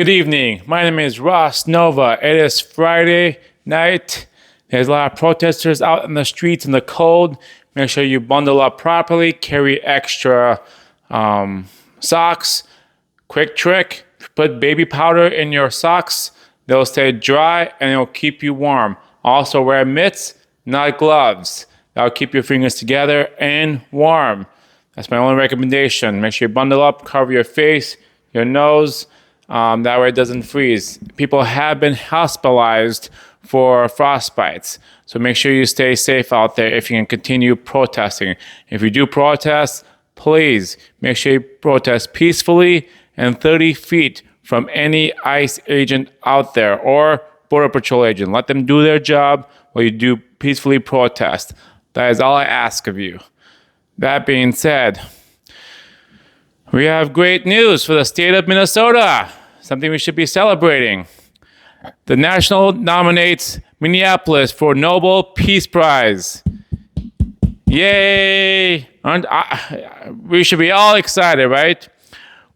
Good evening. My name is Ross Nova. It is Friday night. There's a lot of protesters out in the streets in the cold. Make sure you bundle up properly. Carry extra socks. Quick trick, put baby powder in your socks. They'll stay dry and it'll keep you warm. Also wear mitts, not gloves. That'll keep your fingers together and warm. That's my only recommendation. Make sure you bundle up, cover your face, your nose. That way it doesn't freeze. People have been hospitalized for frostbites. So make sure you stay safe out there if you can continue protesting. If you do protest, please make sure you protest peacefully and 30 feet from any ICE agent out there or Border Patrol agent. Let them do their job while you do peacefully protest. That is all I ask of you. That being said, we have great news for the state of Minnesota. Something we should be celebrating. The National nominates Minneapolis for Nobel Peace Prize. Yay! We should be all excited, right?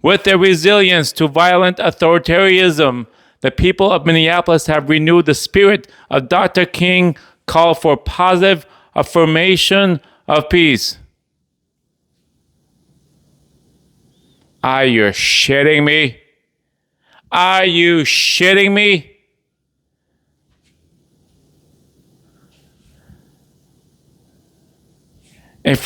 With their resilience to violent authoritarianism, the people of Minneapolis have renewed the spirit of Dr. King call for positive affirmation of peace. Are you shitting me? Are you shitting me? If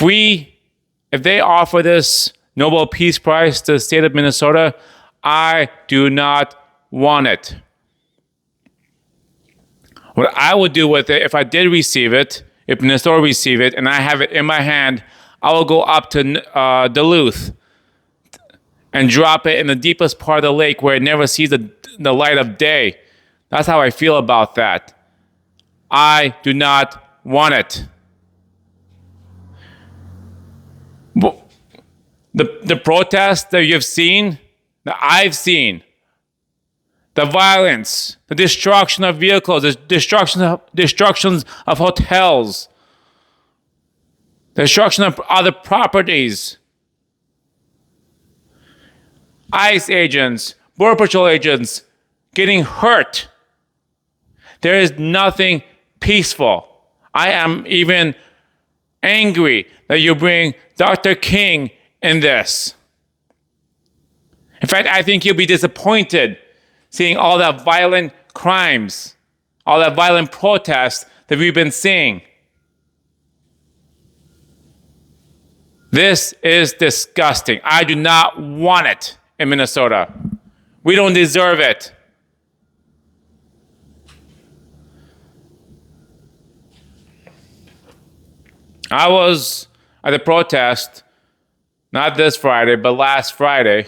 they offer this Nobel Peace Prize to the state of Minnesota, I do not want it. What I would do with it, if I did receive it, if Minnesota receive it, and I have it in my hand, I will go up to Duluth and drop it in the deepest part of the lake where it never sees the light of day. That's how I feel about that. I do not want it. The protests that you've seen, that I've seen, the violence, the destruction of vehicles, the destructions of hotels, the destruction of other properties, ICE agents, Border Patrol agents getting hurt. There is nothing peaceful. I am even angry that you bring Dr. King in this. In fact, I think you'll be disappointed seeing all that violent crimes, all that violent protest that we've been seeing. This is disgusting. I do not want it in Minnesota. We don't deserve it. I was at a protest, not this Friday, but last Friday.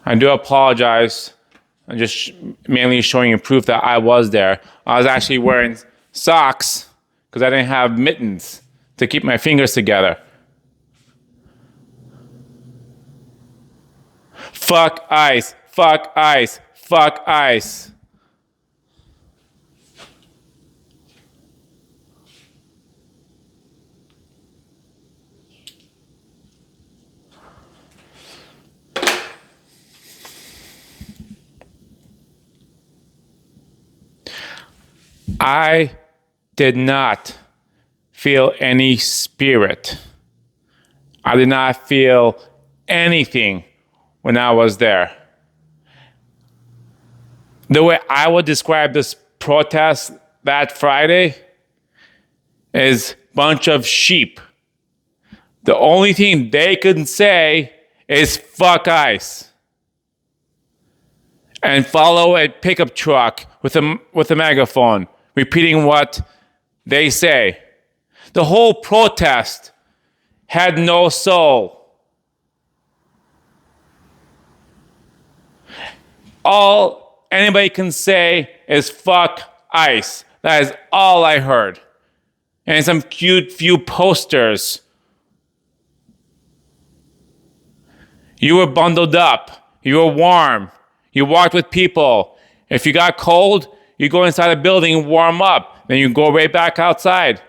I do apologize. I'm just mainly showing you proof that I was there. I was actually wearing socks because I didn't have mittens to keep my fingers together. Fuck ICE, fuck ICE, fuck ICE. I did not feel any spirit. I did not feel anything when I was there. The way I would describe this protest that Friday is a bunch of sheep. The only thing they could say is fuck ICE. And follow a pickup truck with a megaphone, repeating what they say. The whole protest had no soul. All anybody can say is fuck ICE. That is all I heard. And some cute few posters. You were bundled up. You were warm. You walked with people. If you got cold, you go inside a building and warm up. Then you go right back outside.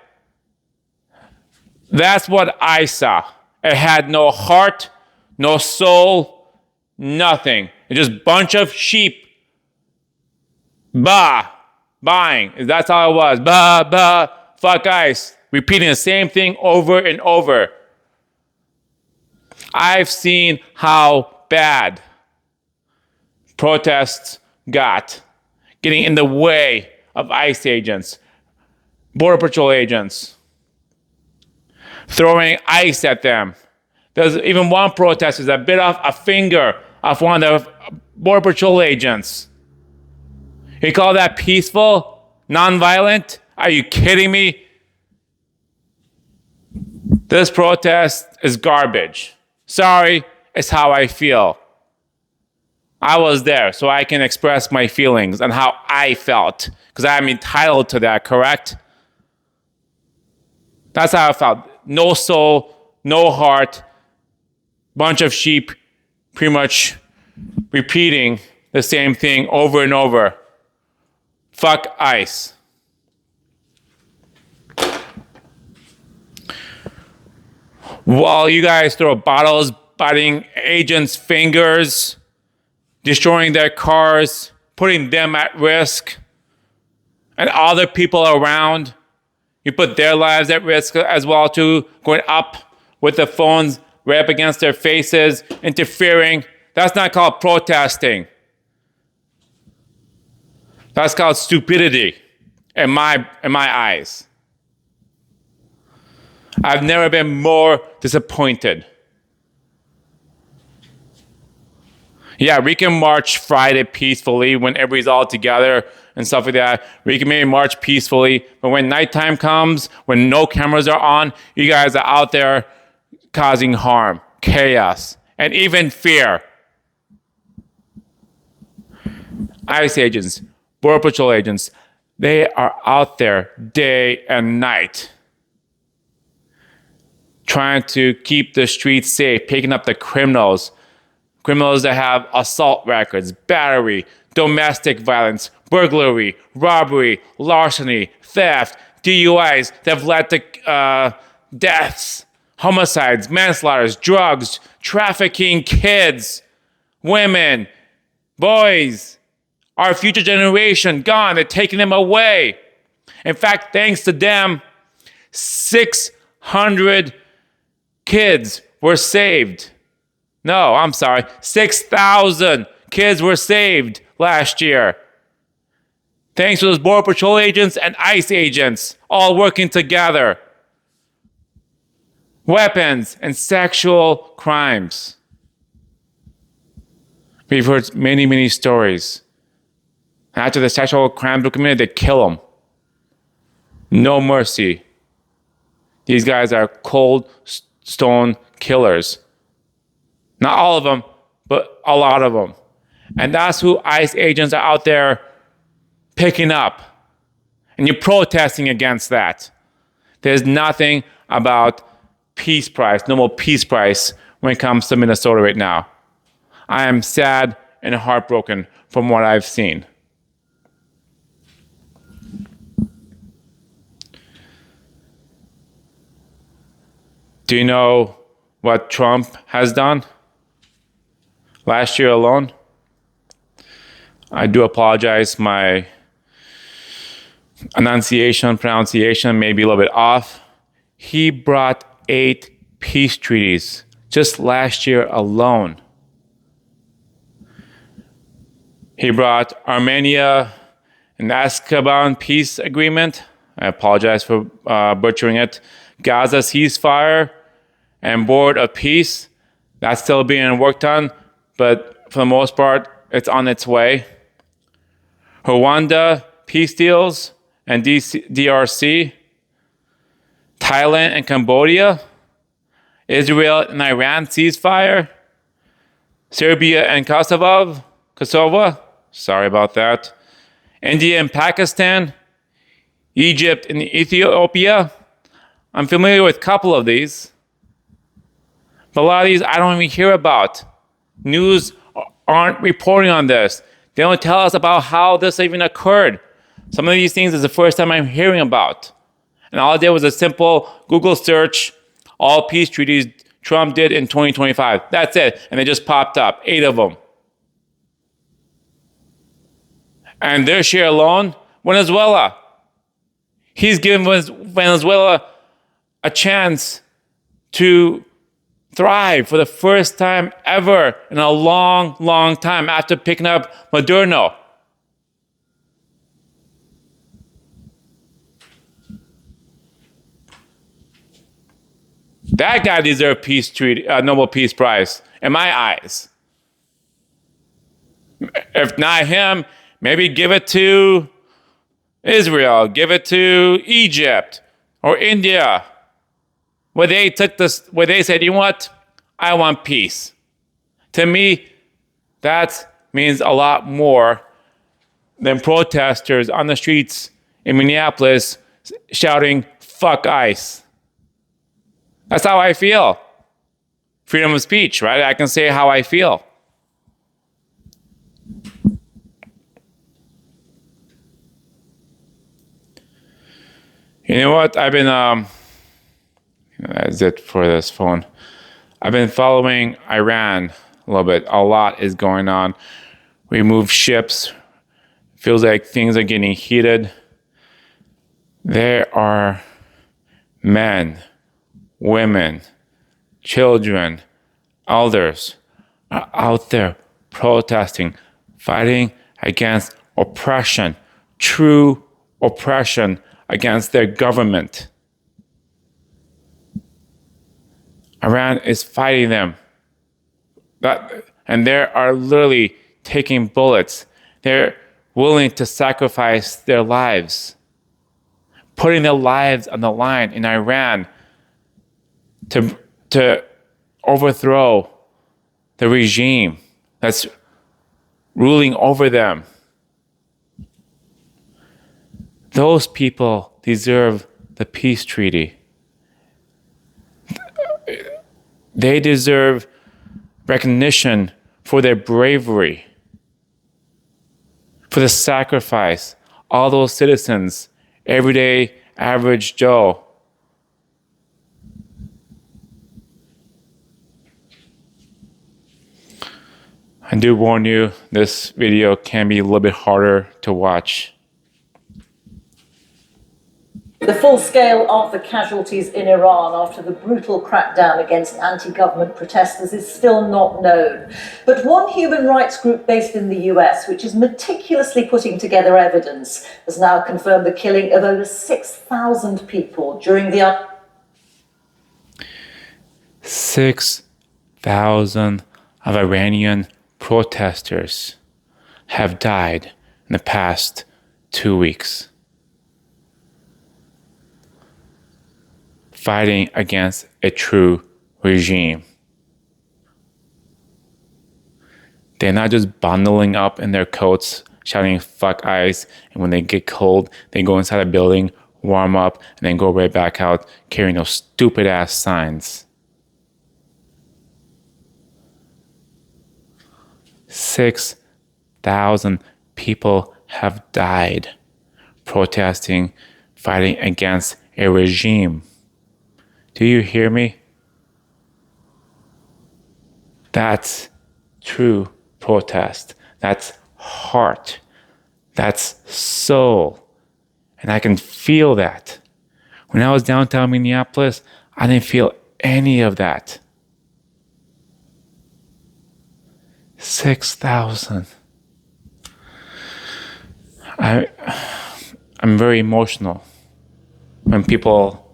That's what I saw. It had no heart, no soul, nothing. It's just a bunch of sheep. Buying. That's all it was. Fuck ICE. Repeating the same thing over and over. I've seen how bad protests got, getting in the way of ICE agents, Border Patrol agents, throwing ice at them. There's even one protester that bit off a finger of one of the Border Patrol agents. You call that peaceful? Nonviolent? Are you kidding me? This protest is garbage. Sorry, it's how I feel. I was there, so I can express my feelings and how I felt, because I'm entitled to that, correct? That's how I felt. No soul, no heart, bunch of sheep pretty much repeating the same thing over and over. Fuck ICE. While you guys throw bottles, biting agents' fingers, destroying their cars, putting them at risk, and other people around, you put their lives at risk as well too, going up with the phones right up against their faces, interfering. That's not called protesting. That's called stupidity in my eyes. I've never been more disappointed. Yeah, we can march Friday peacefully when everybody's all together and stuff like that. We can maybe march peacefully, but when nighttime comes, when no cameras are on, you guys are out there causing harm, chaos, and even fear. ICE agents, Border Patrol agents, they are out there day and night trying to keep the streets safe, picking up the criminals that have assault records, battery, domestic violence, burglary, robbery, larceny, theft, DUIs that have led to deaths, homicides, manslaughters, drugs, trafficking kids, women, boys, our future generation gone. They're taking them away. In fact, thanks to them, 600 kids were saved. No, I'm sorry. 6,000 kids were saved last year. Thanks to those Border Patrol agents and ICE agents all working together. Weapons and sexual crimes. We've heard many, many stories. After the sexual crimes were committed, they kill them. No mercy. These guys are cold stone killers. Not all of them, but a lot of them. And that's who ICE agents are out there picking up. And you're protesting against that. There's nothing about Peace Prize, Nobel Peace Prize, when it comes to Minnesota right now. I am sad and heartbroken from what I've seen. Do you know what Trump has done last year alone? I do apologize. My pronunciation may be a little bit off. He brought 8 peace treaties just last year alone. He brought Armenia and Azkaban peace agreement. I apologize for butchering it. Gaza ceasefire and Board of Peace. That's still being worked on, but for the most part, it's on its way. Rwanda peace deals and DRC. Thailand and Cambodia. Israel and Iran ceasefire. Serbia and Kosovo. Sorry about that. India and Pakistan. Egypt and Ethiopia. I'm familiar with a couple of these. But a lot of these I don't even hear about. News aren't reporting on this. They don't tell us about how this even occurred. Some of these things is the first time I'm hearing about. And all I did was a simple Google search, all peace treaties Trump did in 2025. That's it. And they just popped up, 8 of them. And their share alone, Venezuela. He's given Venezuela a chance to thrive for the first time ever in a long, long time after picking up Maduro. That guy deserves Nobel Peace Prize in my eyes. If not him, maybe give it to Israel, give it to Egypt or India, where they said, you know what? I want peace. To me, that means a lot more than protesters on the streets in Minneapolis shouting, fuck ICE. That's how I feel. Freedom of speech, right? I can say how I feel. You know what? That's it for this phone. I've been following Iran a little bit. A lot is going on. We move ships. Feels like things are getting heated. There are men, women, children, elders are out there protesting, fighting against oppression, true oppression against their government. Iran is fighting them. And they are literally taking bullets. They're willing to sacrifice their lives, putting their lives on the line in Iran to overthrow the regime that's ruling over them. Those people deserve the peace treaty. They deserve recognition for their bravery, for the sacrifice. All those citizens, everyday average Joe, I do warn you, this video can be a little bit harder to watch. The full scale of the casualties in Iran after the brutal crackdown against anti-government protesters is still not known. But one human rights group based in the US, which is meticulously putting together evidence, has now confirmed the killing of over 6,000 people during the 6,000 of Iranian protesters have died in the past 2 weeks. Fighting against a true regime. They're not just bundling up in their coats, shouting fuck ICE, and when they get cold, they go inside a building, warm up, and then go right back out carrying those stupid ass signs. 6,000 people have died protesting, fighting against a regime. Do you hear me? That's true protest. That's heart. That's soul. And I can feel that. When I was downtown Minneapolis, I didn't feel any of that. 6,000. I'm very emotional when people,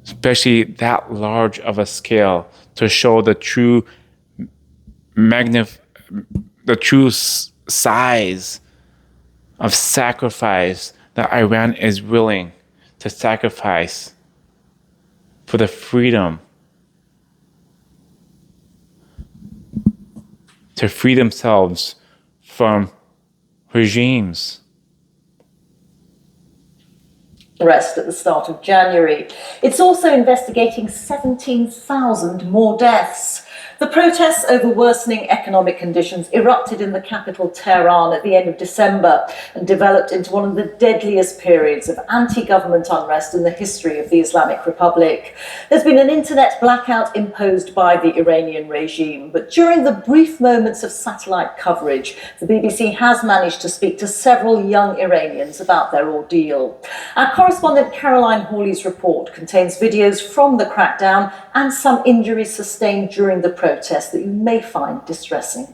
especially that large of a scale, to show the true size of sacrifice that Iran is willing to sacrifice for the freedom to free themselves from regimes. arrest at the start of January. It's also investigating 17,000 more deaths. The protests over worsening economic conditions erupted in the capital Tehran at the end of December and developed into one of the deadliest periods of anti-government unrest in the history of the Islamic Republic. There's been an internet blackout imposed by the Iranian regime, but during the brief moments of satellite coverage, the BBC has managed to speak to several young Iranians about their ordeal. Our correspondent Caroline Hawley's report contains videos from the crackdown and some injuries sustained during the protests that you may find distressing.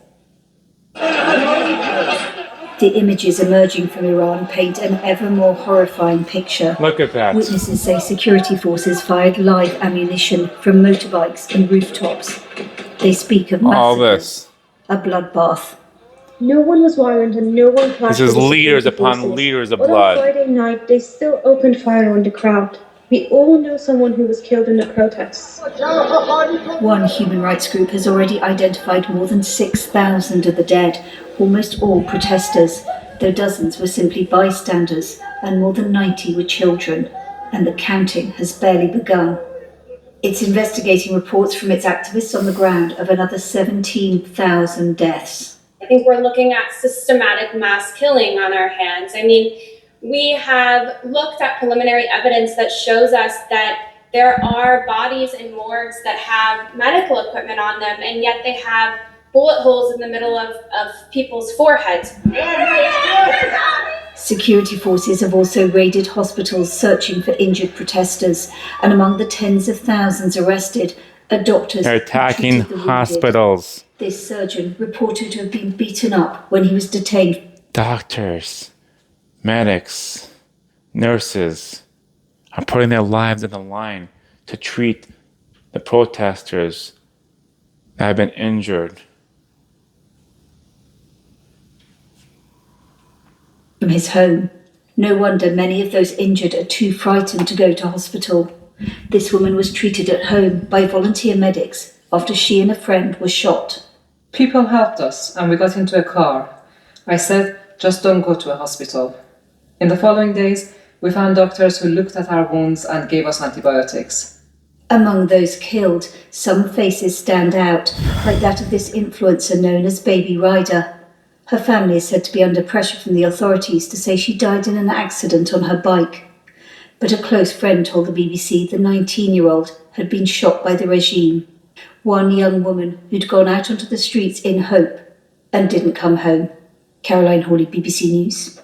The images emerging from Iran paint an ever more horrifying picture. Look at that. Witnesses say security forces fired live ammunition from motorbikes and rooftops. They speak of All massacres, this. a bloodbath. No one was violent and no one clashed. This is with the liters security upon forces. liters of But blood. on Friday night, they still opened fire on the crowd. We all know someone who was killed in the protests. One human rights group has already identified more than 6,000 of the dead, almost all protesters, though dozens were simply bystanders and more than 90 were children, and the counting has barely begun. It's investigating reports from its activists on the ground of another 17,000 deaths. I think we're looking at systematic mass killing on our hands. I mean, we have looked at preliminary evidence that shows us that there are bodies in morgues that have medical equipment on them, and yet they have bullet holes in the middle of people's foreheads. Security forces have also raided hospitals searching for injured protesters, and among the tens of thousands arrested are doctors. They're attacking who treated the wounded. hospitals. This surgeon reported to have been beaten up when he was detained. Doctors, medics, nurses are putting their lives on the line to treat the protesters that have been injured. From his home. No wonder many of those injured are too frightened to go to hospital. This woman was treated at home by volunteer medics after she and a friend were shot. People helped us and we got into a car. I said, just don't go to a hospital. In the following days, we found doctors who looked at our wounds and gave us antibiotics. Among those killed, some faces stand out, like that of this influencer known as Baby Rider. Her family is said to be under pressure from the authorities to say she died in an accident on her bike. But a close friend told the BBC the 19-year-old had been shot by the regime. One young woman who'd gone out onto the streets in hope and didn't come home. Caroline Hawley, BBC News.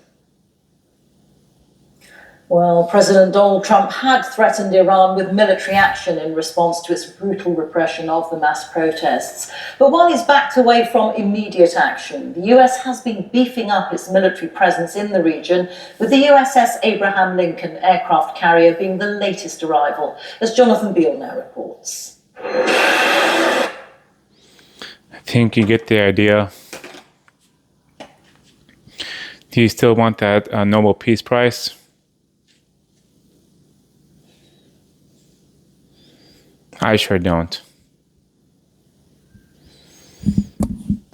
Well, President Donald Trump had threatened Iran with military action in response to its brutal repression of the mass protests. But while he's backed away from immediate action, the US has been beefing up its military presence in the region, with the USS Abraham Lincoln aircraft carrier being the latest arrival, as Jonathan Beale now reports. I think you get the idea. Do you still want that Nobel Peace Prize? I sure don't.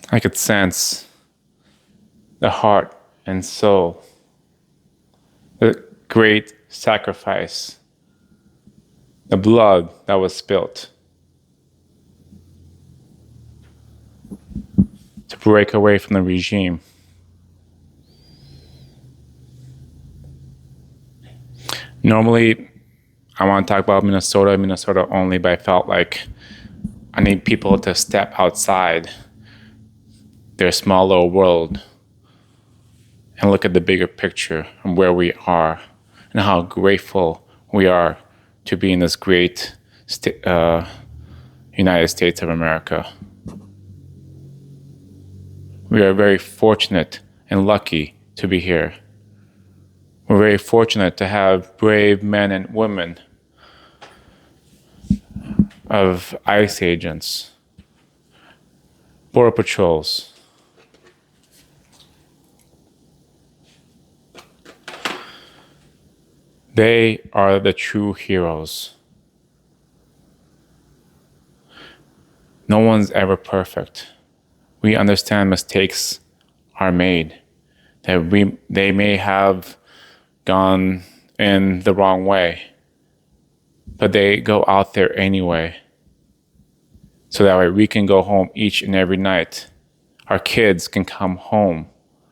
I could sense the heart and soul, the great sacrifice, the blood that was spilt to break away from the regime. Normally, I want to talk about Minnesota only, but I felt like I need people to step outside their small little world and look at the bigger picture and where we are and how grateful we are to be in this great United States of America. We are very fortunate and lucky to be here. We're very fortunate to have brave men and women of ICE agents, border patrols, they are the true heroes. No one's ever perfect. We understand mistakes are made, that they may have gone in the wrong way. But they go out there anyway. So that way we can go home each and every night. Our kids can come home.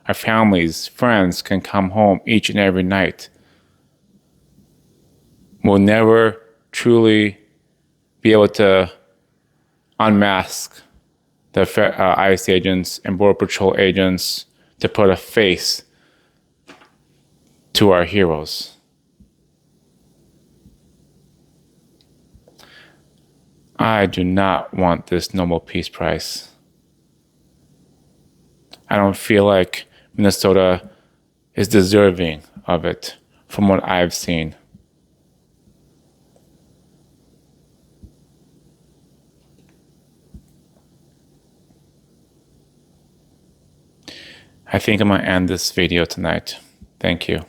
Our families, friends can come home each and every night. We'll never truly be able to unmask the ICE agents and Border Patrol agents to put a face to our heroes. I do not want this Nobel Peace Prize. I don't feel like Minnesota is deserving of it from what I've seen. I think I'm going to end this video tonight. Thank you.